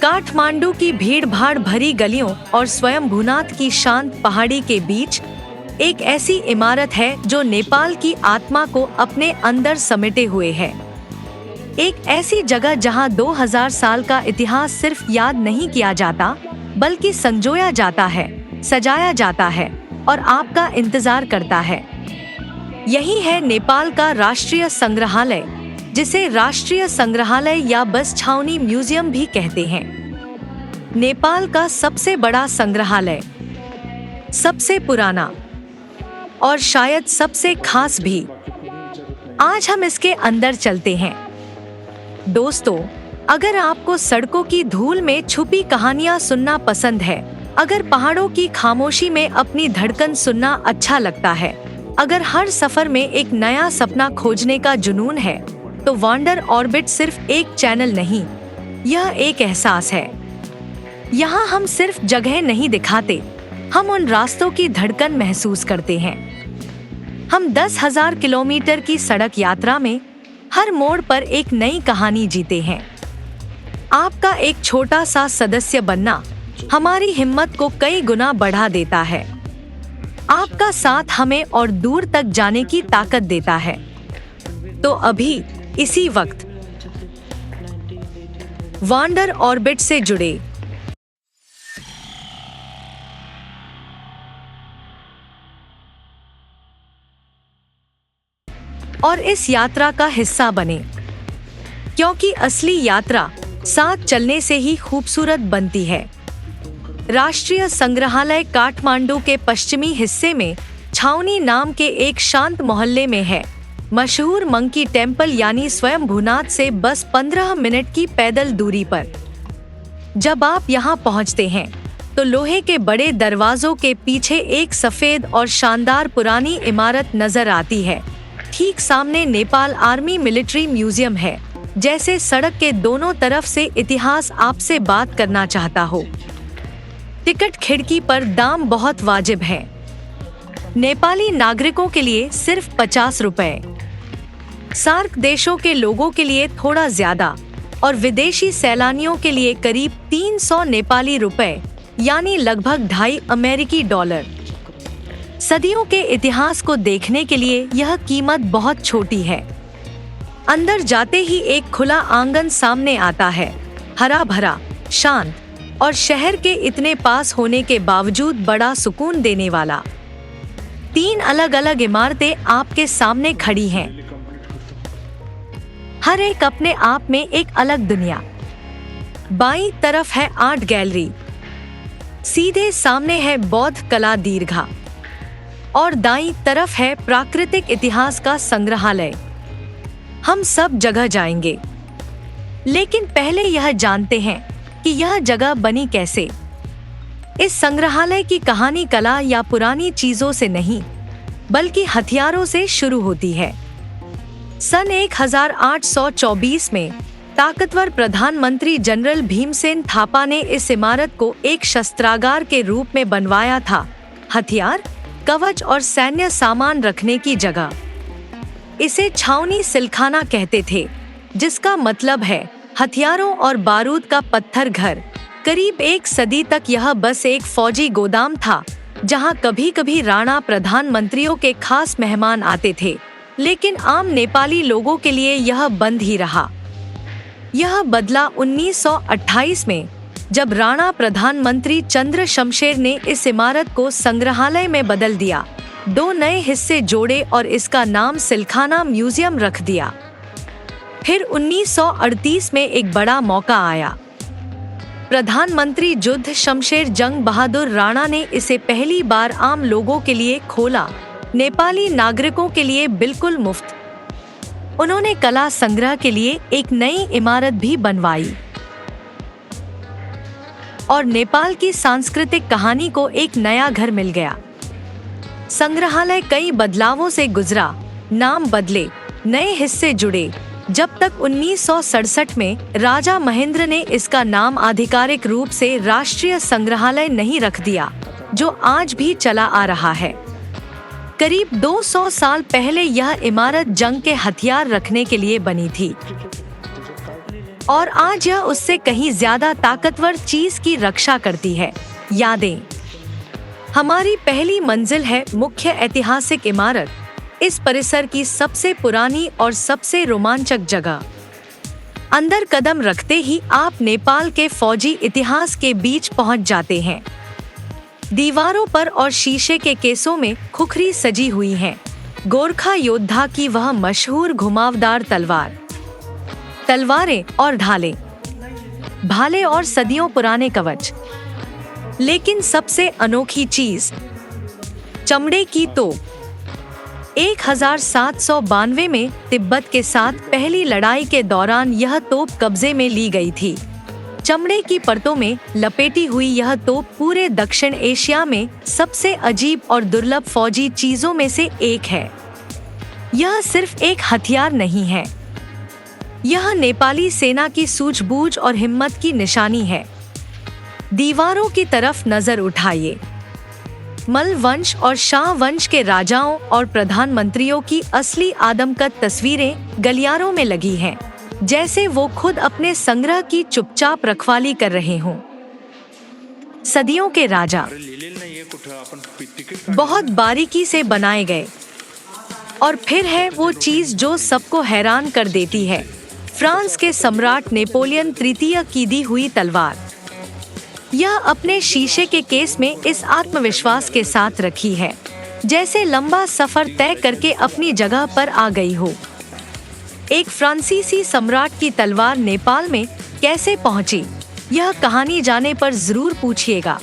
काठमांडू की भीड़-भाड़ भरी गलियों और स्वयंभूनाथ की शांत पहाड़ी के बीच एक ऐसी इमारत है जो नेपाल की आत्मा को अपने अंदर समेटे हुए है। एक ऐसी जगह जहां 2000 साल का इतिहास सिर्फ याद नहीं किया जाता, बल्कि संजोया जाता है, सजाया जाता है और आपका इंतजार करता है। यही है नेपाल का राष्ट्रीय संग्रहालय, जिसे राष्ट्रीय संग्रहालय या बस छावनी म्यूजियम भी कहते हैं। नेपाल का सबसे बड़ा संग्रहालय, सबसे पुराना और शायद सबसे खास भी। आज हम इसके अंदर चलते हैं। दोस्तों, अगर आपको सड़कों की धूल में छुपी कहानियां सुनना पसंद है, अगर पहाड़ों की खामोशी में अपनी धड़कन सुनना अच्छा लगता है, अगर हर सफर में एक नया सपना खोजने का जुनून है, तो वांडर ऑर्बिट सिर्फ एक चैनल नहीं, यह एक एहसास है। यहाँ हम सिर्फ जगह नहीं दिखाते, हम उन रास्तों की धड़कन महसूस करते हैं। हम 10,000 किलोमीटर की सड़क यात्रा में हर मोड़ पर एक नई कहानी जीते हैं। आपका एक छोटा सा सदस्य बनना हमारी हिम्मत को कई गुना बढ़ा देता है। आपका साथ हमें और दूर तक जाने की ताकत देता है। तो अभी इसी वक्त वांडर ऑर्बिट से जुड़े और इस यात्रा का हिस्सा बने, क्योंकि असली यात्रा साथ चलने से ही खूबसूरत बनती है। राष्ट्रीय संग्रहालय काठमांडू के पश्चिमी हिस्से में छावनी नाम के एक शांत मोहल्ले में है। मशहूर मंकी टेम्पल यानी स्वयंभूनाथ से बस 15 मिनट की पैदल दूरी पर। जब आप यहाँ पहुँचते हैं, तो लोहे के बड़े दरवाजों के पीछे एक सफेद और शानदार पुरानी इमारत नजर आती है। ठीक सामने नेपाल आर्मी मिलिट्री म्यूजियम है, जैसे सड़क के दोनों तरफ से इतिहास आपसे बात करना चाहता हो। टिकट खिड़की पर दाम बहुत वाजिब है। नेपाली नागरिकों के लिए सिर्फ 50 रुपए, सार्क देशों के लोगों के लिए थोड़ा ज्यादा और विदेशी सैलानियों के लिए करीब 300 नेपाली रुपए यानी लगभग 2.5 अमेरिकी डॉलर। सदियों के इतिहास को देखने के लिए यह कीमत बहुत छोटी है। अंदर जाते ही एक खुला आंगन सामने आता है, हरा भरा, शांत और शहर के इतने पास होने के बावजूद बड़ा सुकून देने वाला। 3 अलग अलग इमारतें आपके सामने खड़ी हैं, हर एक अपने आप में एक अलग दुनिया। बाईं तरफ है आर्ट गैलरी, सीधे सामने है बौद्ध कला दीर्घा और दाईं तरफ है प्राकृतिक इतिहास का संग्रहालय। हम सब जगह जाएंगे, लेकिन पहले यह जानते हैं कि यह जगह बनी कैसे। इस संग्रहालय की कहानी कला या पुरानी चीजों से नहीं, बल्कि हथियारों से शुरू होती है। सन 1824 में ताकतवर प्रधानमंत्री जनरल भीमसेन थापा ने इस इमारत को एक शस्त्रागार के रूप में बनवाया था, हथियार, कवच और सैन्य सामान रखने की जगह। इसे छावनी सिलखाना कहते थे, जिसका मतलब है हथियारों और बारूद का पत्थर घर। करीब 1 सदी तक यह बस एक फौजी गोदाम था, जहां कभी-कभी राणा प्रधानमंत्रियों के खास मेहमान आते थे, लेकिन आम नेपाली लोगों के लिए यह बंद ही रहा। यह बदला 1928 में, जब राणा प्रधानमंत्री चंद्र शमशेर ने इस इमारत को संग्रहालय में बदल दिया, 2 नए हिस्से जोड़े और इसका नाम सिलखाना म्यूजियम रख दिया। फिर 1938 में एक बड़ा मौका आया। प्रधानमंत्री युद्ध शमशेर जंग बहादुर राणा ने इसे पहली बार आम लोगों के लिए खोला, नेपाली नागरिकों के लिए बिल्कुल मुफ्त। उन्होंने कला संग्रह के लिए एक नई इमारत भी बनवाई और नेपाल की सांस्कृतिक कहानी को एक नया घर मिल गया। संग्रहालय कई बदलावों से गुजरा, नाम बदले, नए हिस्से जुड़े, जब तक 1967 में राजा महेंद्र ने इसका नाम आधिकारिक रूप से राष्ट्रीय संग्रहालय नहीं रख दिया, जो आज भी चला आ रहा है। करीब 200 साल पहले यह इमारत जंग के हथियार रखने के लिए बनी थी और आज यह उससे कहीं ज्यादा ताकतवर चीज की रक्षा करती है, यादें। हमारी पहली मंजिल है मुख्य ऐतिहासिक इमारत, इस परिसर की सबसे पुरानी और सबसे रोमांचक जगह। अंदर कदम रखते ही आप नेपाल के फौजी इतिहास के बीच पहुंच जाते हैं। दीवारों पर और शीशे के केसों में खुखरी सजी हुई हैं। गोरखा योद्धा की वह मशहूर घुमावदार तलवारें और ढाले, भाले और सदियों पुराने कवच। लेकिन सबसे अनोखी चीज चमड़े की तोप। 1792 में तिब्बत के साथ पहली लड़ाई के दौरान यह तोप कब्जे में ली गई थी। चमड़े की परतों में लपेटी हुई यह तोप पूरे दक्षिण एशिया में सबसे अजीब और दुर्लभ फौजी चीजों में से एक है। यह सिर्फ एक हथियार नहीं है, यह नेपाली सेना की सूझबूझ और हिम्मत की निशानी है। दीवारों की तरफ नजर उठाइए। मल वंश और शाह वंश के राजाओं और प्रधानमंत्रियों की असली आदमकद तस्वीरें गलियारों में लगी हैं, जैसे वो खुद अपने संग्रह की चुपचाप रखवाली कर रहे हों। सदियों के राजा बहुत बारीकी से बनाए गए। और फिर है वो चीज जो सबको हैरान कर देती है, फ्रांस के सम्राट नेपोलियन तृतीय की दी हुई तलवार। यह अपने शीशे के केस में इस आत्मविश्वास के साथ रखी है, जैसे लंबा सफर तय करके अपनी जगह पर आ गई हो। एक फ्रांसीसी सम्राट की तलवार नेपाल में कैसे पहुंची, यह कहानी जाने पर जरूर पूछिएगा।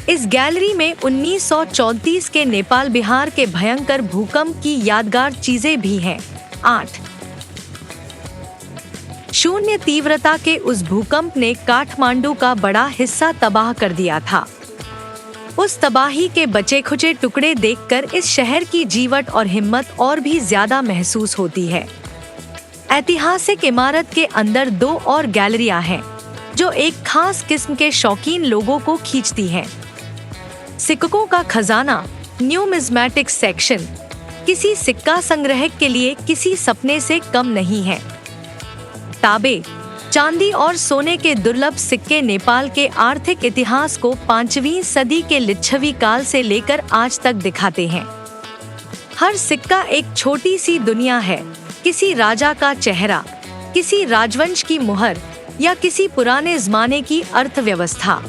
इस गैलरी में 1934 के नेपाल बिहार के भयंकर भूकंप की यादगार चीजें भी हैं। 8.0 तीव्रता के उस भूकंप ने काठमांडू का बड़ा हिस्सा तबाह कर दिया था। उस तबाही के बचे खुचे टुकड़े देखकर इस शहर की जीवट और हिम्मत और भी ज्यादा महसूस होती है। ऐतिहासिक इमारत के अंदर 2 और गैलरियां हैं, जो एक खास किस्म के शौकीन लोगों को खींचती हैं। सिक्कों का खजाना, न्यूमिज्मेटिक सेक्शन, किसी सिक्का संग्रहक के लिए किसी सपने से कम नहीं है। ताबे, चांदी और सोने के दुर्लभ सिक्के नेपाल के आर्थिक इतिहास को 5वीं सदी के लिच्छवी काल से लेकर आज तक दिखाते हैं। हर सिक्का एक छोटी सी दुनिया है, किसी राजा का चेहरा, किसी राजवंश की मुहर या किसी पुराने जमाने की अर्थव्यवस्था।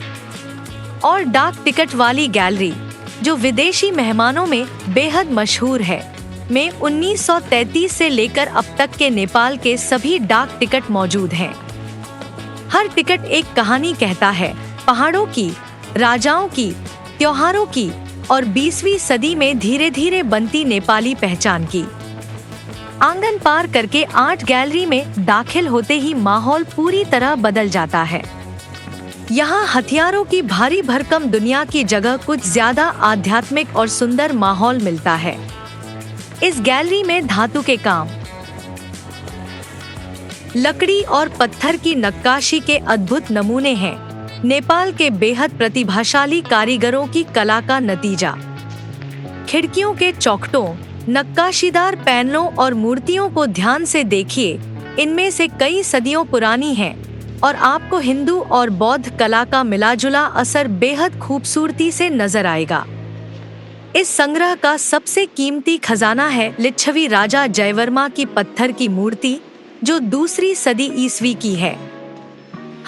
और डाक टिकट वाली गैलरी, जो विदेशी मेहमानों में बेहद मशहूर है, में 1933 से लेकर अब तक के नेपाल के सभी डाक टिकट मौजूद हैं। हर टिकट एक कहानी कहता है, पहाड़ों की, राजाओं की, त्योहारों की और 20वीं सदी में धीरे धीरे बनती नेपाली पहचान की। आंगन पार करके 8 गैलरी में दाखिल होते ही माहौल पूरी तरह बदल जाता है। यहाँ हथियारों की भारी भरकम दुनिया की जगह कुछ ज्यादा आध्यात्मिक और सुंदर माहौल मिलता है। इस गैलरी में धातु के काम, लकड़ी और पत्थर की नक्काशी के अद्भुत नमूने हैं, नेपाल के बेहद प्रतिभाशाली कारीगरों की कला का नतीजा। खिड़कियों के चौखटों, नक्काशीदार पैनलों और मूर्तियों को ध्यान से देखिए, इनमें से कई सदियों पुरानी हैं और आपको हिंदू और बौद्ध कला का मिलाजुला असर बेहद खूबसूरती से नजर आएगा। इस संग्रह का सबसे कीमती खजाना है लिच्छवी राजा जयवर्मा की पत्थर की मूर्ति, जो 2री सदी ईस्वी की है।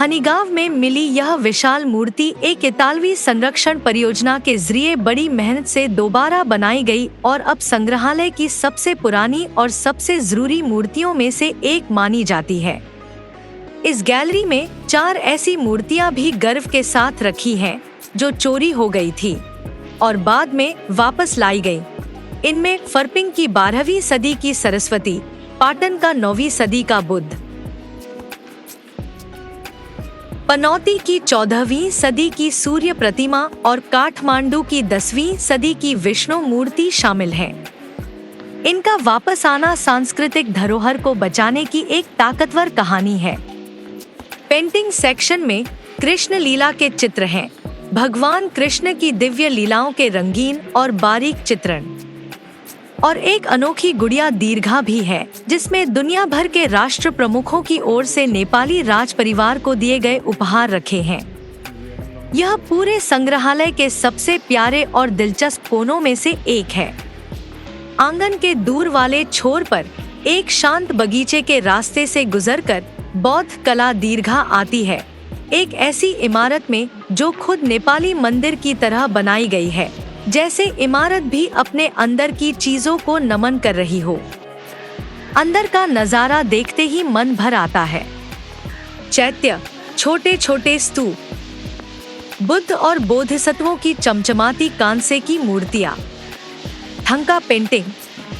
हनीगांव में मिली यह विशाल मूर्ति एक इतालवी संरक्षण परियोजना के जरिए बड़ी मेहनत से दोबारा बनाई गई और अब संग्रहालय की सबसे पुरानी और सबसे जरूरी मूर्तियों में से एक मानी जाती है। इस गैलरी में 4 ऐसी मूर्तियां भी गर्व के साथ रखी हैं, जो चोरी हो गई थी और बाद में वापस लाई गई। इनमें फरपिंग की 12वीं सदी की सरस्वती, पाटन का 9वीं सदी का बुद्ध, पनौती की 14वीं सदी की सूर्य प्रतिमा और काठमांडू की 10वीं सदी की विष्णु मूर्ति शामिल हैं। इनका वापस आना सांस्कृतिक धरोहर को बचाने की एक ताकतवर कहानी है। पेंटिंग सेक्शन में कृष्ण लीला के चित्र हैं, भगवान कृष्ण की दिव्य लीलाओं के रंगीन और बारीक चित्रण। और एक अनोखी गुड़िया दीर्घा भी है, जिसमें दुनिया भर के राष्ट्र प्रमुखों की ओर से नेपाली राज परिवार को दिए गए उपहार रखे हैं। यह पूरे संग्रहालय के सबसे प्यारे और दिलचस्प कोनों में से एक है। आंगन के दूर वाले छोर पर एक शांत बगीचे के रास्ते से गुजरकर बौद्ध कला दीर्घा आती है, एक ऐसी इमारत में जो खुद नेपाली मंदिर की तरह बनाई गई है, जैसे इमारत भी अपने अंदर की चीजों को नमन कर रही हो। अंदर का नजारा देखते ही मन भर आता है। चैत्य, छोटे छोटे स्तूप, बुद्ध और बोधिसत्वों की चमचमाती कांसे की मूर्तियां, थंका पेंटिंग,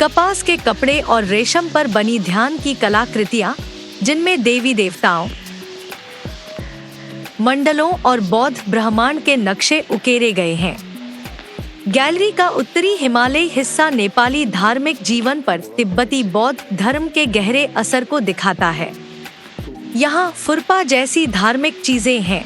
कपास के कपड़े और रेशम पर बनी ध्यान की कलाकृतियां, जिनमें देवी देवताओं, मंडलों और बौद्ध ब्रह्मांड के नक्शे उकेरे गए हैं। गैलरी का उत्तरी हिमालयी हिस्सा नेपाली धार्मिक जीवन पर तिब्बती बौद्ध धर्म के गहरे असर को दिखाता है। यहाँ फुरपा जैसी धार्मिक चीजें हैं,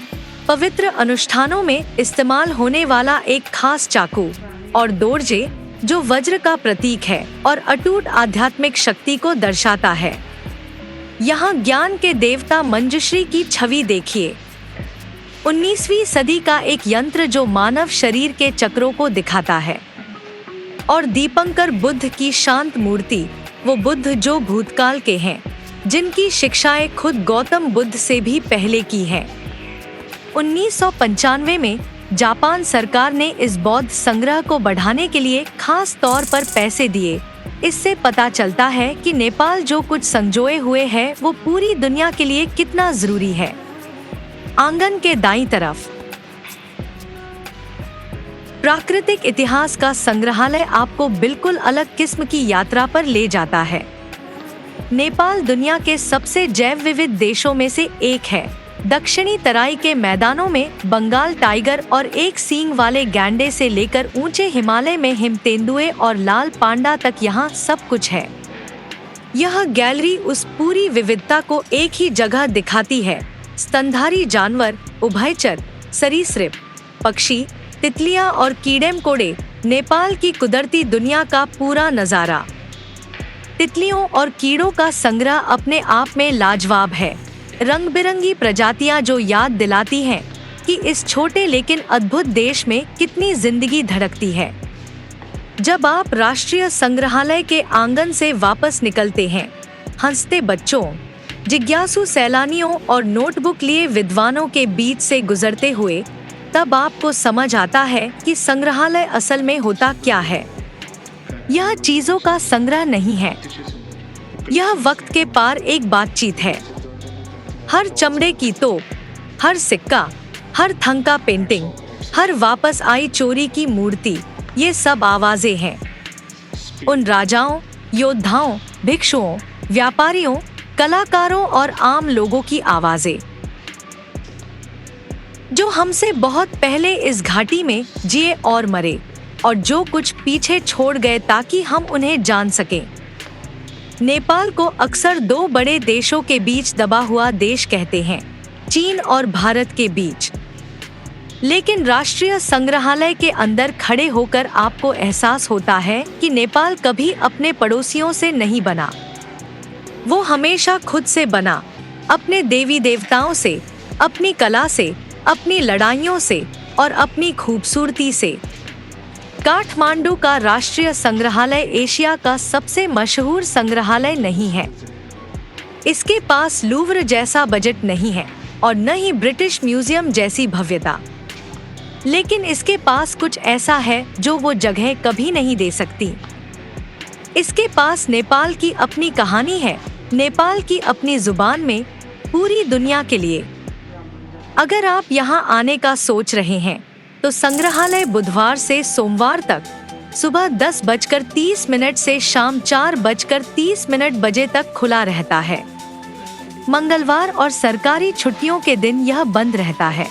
पवित्र अनुष्ठानों में इस्तेमाल होने वाला एक खास चाकू, और दोरजे जो वज्र का प्रतीक है और अटूट आध्यात्मिक शक्ति को दर्शाता है। यहाँ ज्ञान के देवता मंजुश्री की छवि देखिए। 19वीं सदी का एक यंत्र जो मानव शरीर के चक्रों को दिखाता है, और दीपंकर बुद्ध की शांत मूर्ति, वो बुद्ध जो भूतकाल के हैं, जिनकी शिक्षाएं खुद गौतम बुद्ध से भी पहले की हैं। 1995 में जापान सरकार ने इस बौद्ध संग्रह को बढ़ाने के लिए खास तौर पर पैसे दिए। इससे पता चलता है कि नेपाल जो कुछ संजोए हुए है वो पूरी दुनिया के लिए कितना जरूरी है। आंगन के दाईं तरफ प्राकृतिक इतिहास का संग्रहालय आपको बिल्कुल अलग किस्म की यात्रा पर ले जाता है। नेपाल दुनिया के सबसे जैव विविध देशों में से एक है। दक्षिणी तराई के मैदानों में बंगाल टाइगर और एक सींग वाले गैंडे से लेकर ऊंचे हिमालय में हिम तेंदुए और लाल पांडा तक यहाँ सब कुछ है। यह गैलरी उस पूरी विविधता को एक ही जगह दिखाती है। स्तनधारी जानवर, उभयचर, सरीसृप, पक्षी, तितलियां और कीड़े मकोड़े, नेपाल की कुदरती दुनिया का पूरा नजारा। तितलियों और कीड़ों का संग्रह अपने आप में लाजवाब है। रंग बिरंगी प्रजातियां जो याद दिलाती हैं कि इस छोटे लेकिन अद्भुत देश में कितनी जिंदगी धड़कती है। जब आप राष्ट्रीय संग्रहालय के आंगन से वापस निकलते हैं, हंसते बच्चों, जिज्ञासु सैलानियों और नोटबुक लिए विद्वानों के बीच से गुजरते हुए, तब आपको समझ आता है कि संग्रहालय असल में होता क्या है। यह चीजों का संग्रह नहीं है, यह वक्त के पार एक बातचीत है। हर चमड़े की तोप, हर सिक्का, हर थंका पेंटिंग, हर वापस आई चोरी की मूर्ति, ये सब आवाजें हैं उन राजाओं, योद्धाओं, भिक्षुओं, व्यापारियों, कलाकारों और आम लोगों की आवाजें, जो हमसे बहुत पहले इस घाटी में जिए और मरे, और जो कुछ पीछे छोड़ गए ताकि हम उन्हें जान सकें। नेपाल को अक्सर दो बड़े देशों के बीच दबा हुआ देश कहते हैं, चीन और भारत के बीच। लेकिन राष्ट्रीय संग्रहालय के अंदर खड़े होकर आपको एहसास होता है कि नेपाल कभी अपने पड़ोसियों से नहीं बना, वो हमेशा खुद से बना, अपने देवी देवताओं से, अपनी कला से, अपनी लड़ाइयों से और अपनी खूबसूरती से। काठमांडू का राष्ट्रीय संग्रहालय एशिया का सबसे मशहूर संग्रहालय नहीं है। इसके पास लूव्र जैसा बजट नहीं है और न ही ब्रिटिश म्यूजियम जैसी भव्यता, लेकिन इसके पास कुछ ऐसा है जो वो जगह कभी नहीं दे सकती। इसके पास नेपाल की अपनी कहानी है, नेपाल की अपनी जुबान में, पूरी दुनिया के लिए। अगर आप यहाँ आने का सोच रहे हैं तो संग्रहालय बुधवार से सोमवार तक सुबह 10:30 से शाम 4:30 बजे तक खुला रहता है। मंगलवार और सरकारी छुट्टियों के दिन यह बंद रहता है।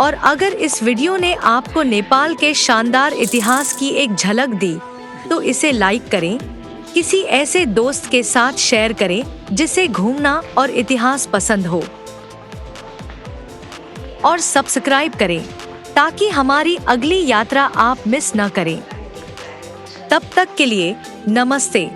और अगर इस वीडियो ने आपको नेपाल के शानदार इतिहास की एक झलक दी तो इसे लाइक करें, किसी ऐसे दोस्त के साथ शेयर करें जिसे घूमना और इतिहास पसंद हो, और सब्सक्राइब करें ताकि हमारी अगली यात्रा आप मिस न करें। तब तक के लिए नमस्ते।